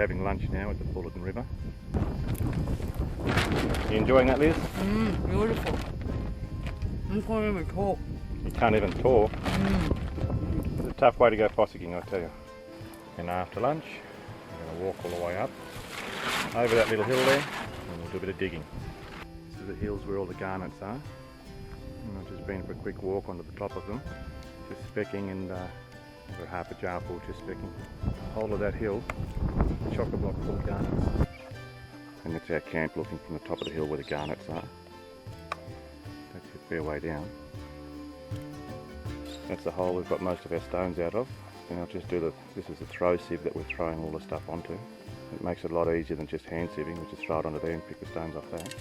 having lunch now at the Fullarton River. You enjoying that, Liz? Beautiful. I can't even talk. You can't even talk. It's a tough way to go fossicking, I tell you. And after lunch, we're going to walk all the way up over that little hill there, and we'll do a bit of digging. This is the hills where all the garnets are. And I've just been for a quick walk onto the top of them, just specking, and over half a jar full just specking. The whole of that hill, chock-a-block full of garnets. And that's our camp looking from the top of the hill where the garnets are. That's a fair way down. That's the hole we've got most of our stones out of. And I'll just do this is a throw sieve that we're throwing all the stuff onto. It makes it a lot easier than just hand sieving. We just throw it onto there and pick the stones off that.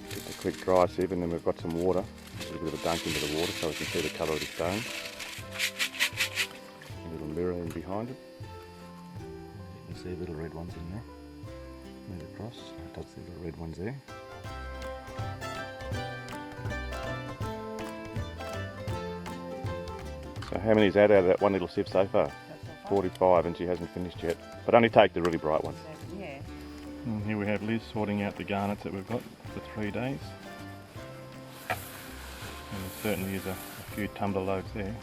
Just a quick dry sieve, and then we've got some water. A little bit of a dunk into the water so we can see the colour of the stone. A little mirror in behind it. You can see little red ones in there. Move across, that's the little red ones there. So how many's out of that one little sieve so far? 45, and she hasn't finished yet. But only take the really bright ones. Yeah. And here we have Liz sorting out the garnets that we've got for 3 days. And there certainly is a few tumbler loads there.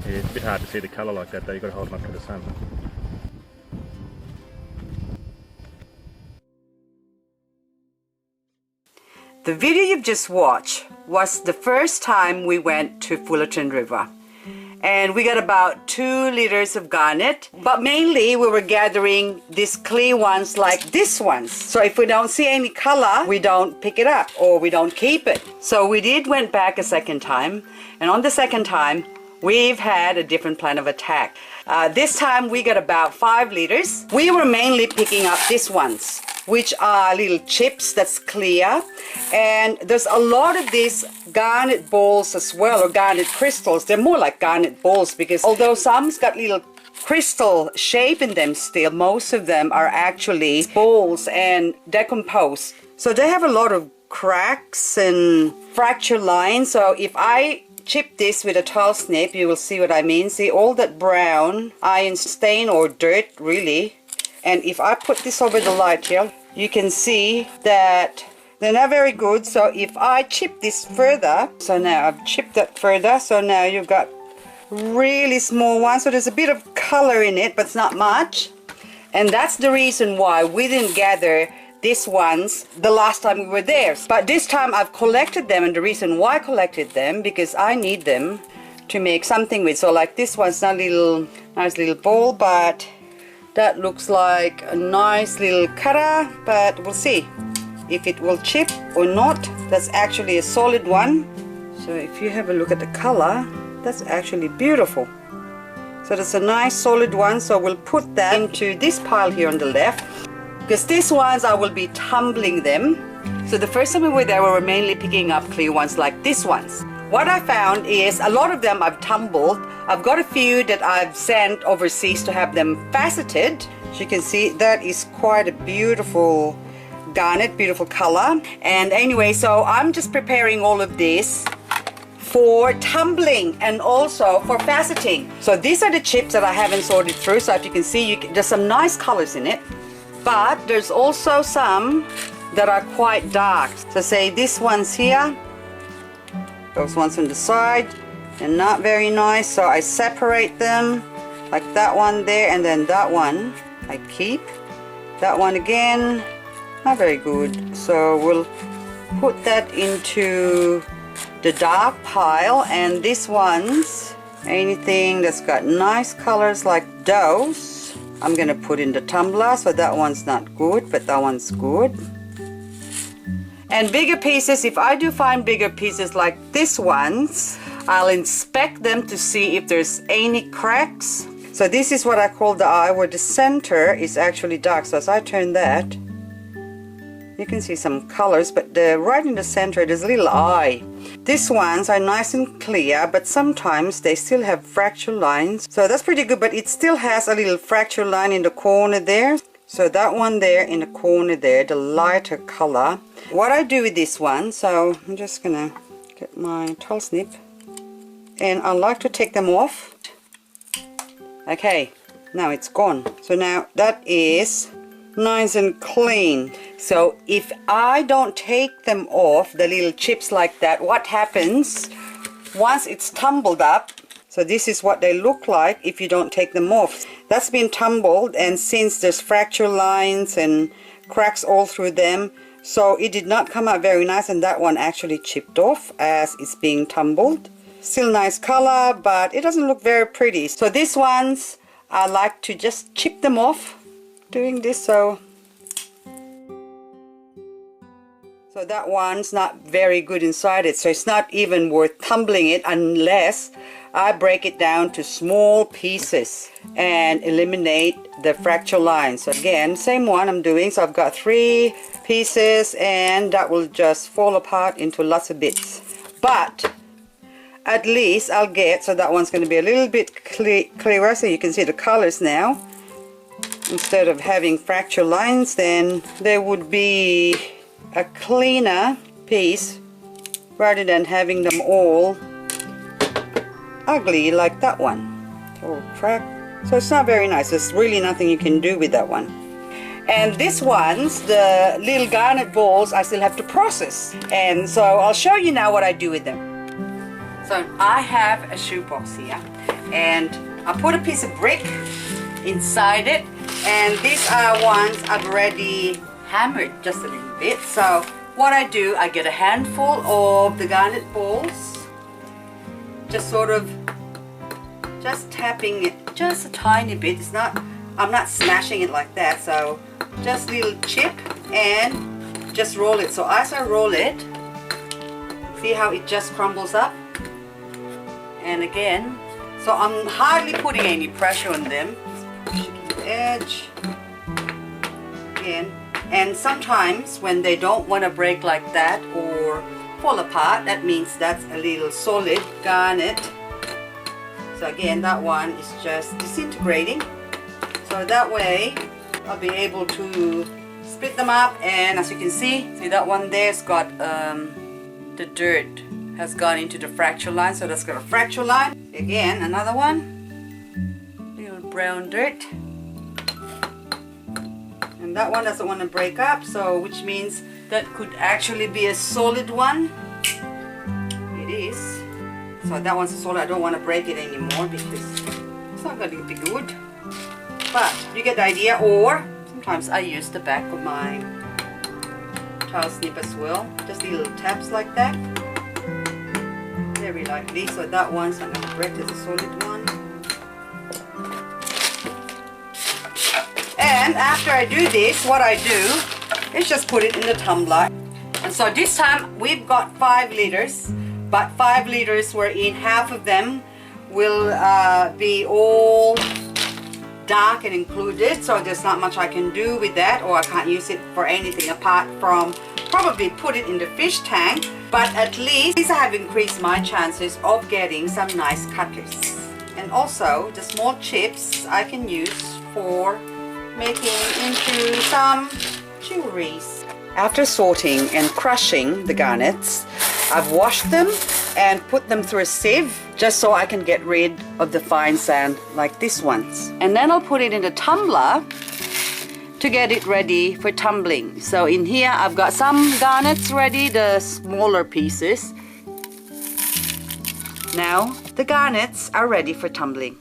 Yeah, it's a bit hard to see the colour like that though, you've got to hold them up to the sun. The video you've just watched was the first time we went to Fullarton River. And we got about 2 liters of garnet, but mainly we were gathering these clear ones like this ones. So if we don't see any color, we don't pick it up or we don't keep it. So we went back a second time, and on the second time, we've had a different plan of attack. This time we got about 5 liters. We were mainly picking up these ones, which are little chips that's clear, and there's a lot of these garnet balls as well, or garnet crystals. They're more like garnet balls because although some's got little crystal shape in them still, most of them are actually balls and decomposed. So they have a lot of cracks and fracture lines. So if I chip this with a tile snip, you will see what I mean. See all that brown iron stain or dirt really. And if I put this over the light here, you can see that they're not very good. So if I chip this further, so now I've chipped that further, so now you've got really small ones. So there's a bit of color in it, but it's not much. And that's the reason why we didn't gather these ones the last time we were there. But this time I've collected them, and the reason why I collected them, because I need them to make something with. So like this one's not a nice little ball, but that looks like a nice little cutter, but we'll see if it will chip or not. That's actually a solid one. So if you have a look at the color, that's actually beautiful. So that's a nice solid one. So we'll put that into this pile here on the left, because these ones I will be tumbling them. So the first time we were there, we were mainly picking up clear ones like these ones. What I found is a lot of them I've tumbled. I've got a few that I've sent overseas to have them faceted. As you can see, that is quite a beautiful garnet, beautiful color. And anyway, so I'm just preparing all of this for tumbling and also for faceting. So these are the chips that I haven't sorted through. So if you can see, there's some nice colors in it. But there's also some that are quite dark. So say these ones here, those ones on the side, and not very nice. So I separate them like that one there, and then that one I keep. That one again, not very good. So we'll put that into the dark pile, and these ones, anything that's got nice colors like those, I'm gonna put in the tumbler. So that one's not good, but that one's good. And bigger pieces, if I do find bigger pieces like these ones, I'll inspect them to see if there's any cracks. So this is what I call the eye, where the center is actually dark. So as I turn that, you can see some colors, but right in the center there's a little eye. These ones are nice and clear, but sometimes they still have fracture lines. So that's pretty good, but it still has a little fracture line in the corner there. So that one there in the corner there, the lighter color. What I do with this one, so I'm just gonna get my towel snip, and I like to take them off. Okay, now it's gone. So now that is nice and clean. So if I don't take them off, the little chips like that, what happens once it's tumbled up? So this is what they look like if you don't take them off. That's been tumbled, and since there's fracture lines and cracks all through them, so it did not come out very nice, and that one actually chipped off as it's being tumbled. Still nice color, but it doesn't look very pretty. So these ones, I like to just chip them off doing this. So that one's not very good inside it, so it's not even worth tumbling it unless I break it down to small pieces and eliminate the fracture lines. So again, same one I'm doing. So I've got 3 pieces, and that will just fall apart into lots of bits. But at least I'll get, so that one's going to be a little bit clearer, so you can see the colors now. Instead of having fracture lines, then there would be a cleaner piece rather than having them all ugly like that one, all cracked. So it's not very nice. There's really nothing you can do with that one. And these ones, the little garnet balls, I still have to process, and so I'll show you now what I do with them. So I have a shoebox here, and I put a piece of brick inside it, and these are ones I've already hammered just a little bit. So what I do, I get a handful of the garnet balls, just sort of just tapping it just a tiny bit. It's not, I'm not smashing it like that, so just little chip and just roll it. So as I roll it, see how it just crumbles up? And again, so I'm hardly putting any pressure on them. The edge again. And sometimes when they don't want to break like that or fall apart, that means that's a little solid garnet. So again, that one is just disintegrating. So that way I'll be able to split them up, and as you can see that one there's got the dirt has gone into the fracture line, so that's got a fracture line. Again, another one, little brown dirt. And that one doesn't want to break up, so which means that could actually be a solid one. It is. So that one's a solid. I don't want to break it anymore because it's not going to be good. But you get the idea. Or sometimes I use the back of my towel snip as well. Just little taps like that. Very lightly. So that one's not going to break. It's a solid one. And after I do this, what I do is just put it in the tumbler. And so this time we've got 5 liters, but 5 liters wherein half of them will be all dark and included. So there's not much I can do with that, or I can't use it for anything apart from probably put it in the fish tank. But at least I have increased my chances of getting some nice cutlets. And also the small chips I can use for making into some jewelries. After sorting and crushing the garnets, I've washed them and put them through a sieve just so I can get rid of the fine sand like this ones. And then I'll put it in a tumbler to get it ready for tumbling. So in here I've got some garnets ready, the smaller pieces. Now the garnets are ready for tumbling.